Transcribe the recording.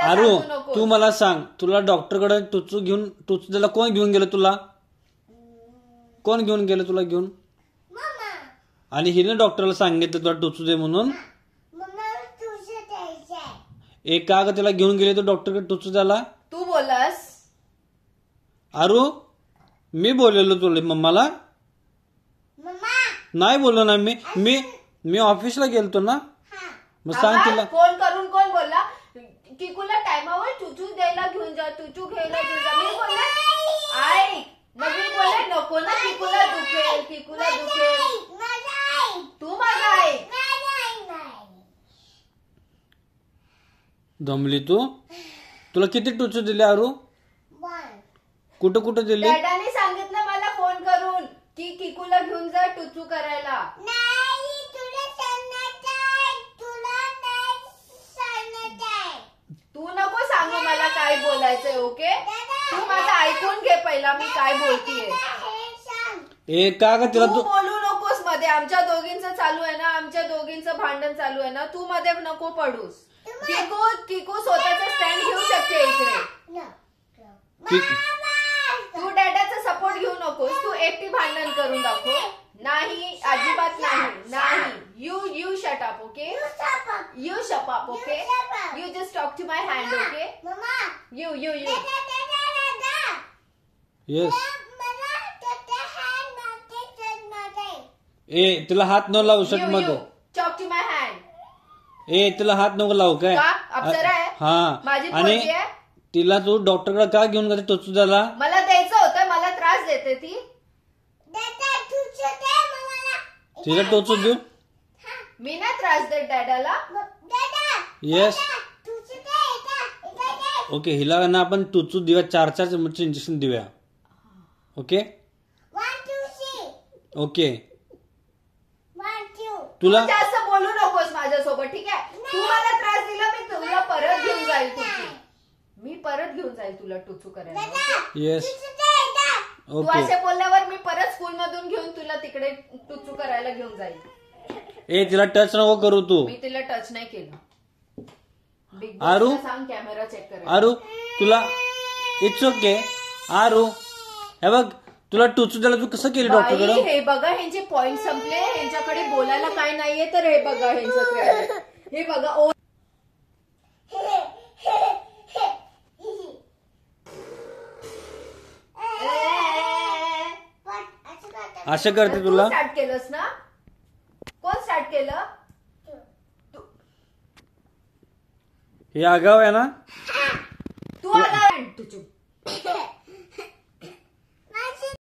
आरू सांगू नको. तू मला सांग, तुला डॉक्टरकडे टुचू द्यायला कोण घेऊन गेलं तुला? कोण घेऊन गेलं तुला घेऊन? आणि हिने डॉक्टरला सांगितलं तुला टुचू दे म्हणून? एक का ग तिला घेऊन गेले तर डॉक्टरकडे टुचू द्यायला? तू बोललास. आरू मी बोललेलो तुला मम्माला? नाही बोललो ना मी ऑफिसला गेलतो ना. मग सांग तिला. फोन करून कोण बोलला किकूला टायमावर टुचू द्यायला घेऊन जा, टुचू घ्यायला घेऊन जा? मी बोलले ऐक, मग मी बोलले नको ना, किकूला दुखेल. तू माझा ऐक. दमली तू? तुला किती टुचू दिले आरू? कुठं कुठं दिले? डॅडाने सांगितलं मला फोन करून की किकूला घेऊन जा टुचू करायला. तू नको सांगू मला काय बोलायचंय. ओके, तू माझं ऐकून घे पहिला मी काय बोलतीये. ए का ग तिला तू तू बोलू नकोस मध्ये. आमच्या दोघींचं चालू आहे ना, आमच्या दोघींचं भांडण चालू आहे ना, तू मध्ये नको पडूस. किकू स्वतःचा स्टँड घेऊ शकते इकडे. तू डॅडाचा सपोर्ट घेऊ नकोस. तू एकटी भांडण करून दाखव. नाही, अजिबात नाही. You shut up. Okay, you shut up. Okay, you just talk to my hand. Okay, you yes. ए तिला हात न लावू शर्ट मध्ये. Talk to my hand. ए तिला हात नको लावू काय? अप्सरा आहे हा. माझी आणि पोरगी आहे. तिला तू डॉक्टरकडे का घेऊन गेला टुचू द्यायला? मला द्यायचं होतं, मला त्रास देते ती. तिला टोचू देऊ? मी ना त्रास देत डॅडाला. येस. ओके, हिला ना आपण टुचू देऊया, 4 चमचे इंजेक्शन देऊया. Okay okay. तुला जास्त बोलू नकोस माझ्यासोबत, ठीक आहे? तू मला त्रास दिला, मी तुला परत घेऊन जाईल टुचू. मी परत घेऊन जाईल तुला टुचू करायला. येस. तू ओके. असे बोलल्यावर मी परत स्कूल मधून घेऊन तुला तिकडे टुचू करायला घेऊन जाईल. ए तिला टच नको करू तू. मी तिला टच नाही केलं. बिग आरू? बॉसला सांग कॅमेरा चेक करायला. आरू तुला इट्स ओके. आरू हे बघ, तुला टुचू द्यायला तू कसं केलं डॉक्टरकडे? हे बघा, ह्यांचे पॉइंट संपले. ह्यांच्याकडे बोलायला काय नाहीये, तर हे बघा ह्यांचं क्रेडिट. हे बघा. असं करते तुला? स्टार्ट केलंस ना? कोण स्टार्ट केलं? हे आगाव आहे ना? तू आला.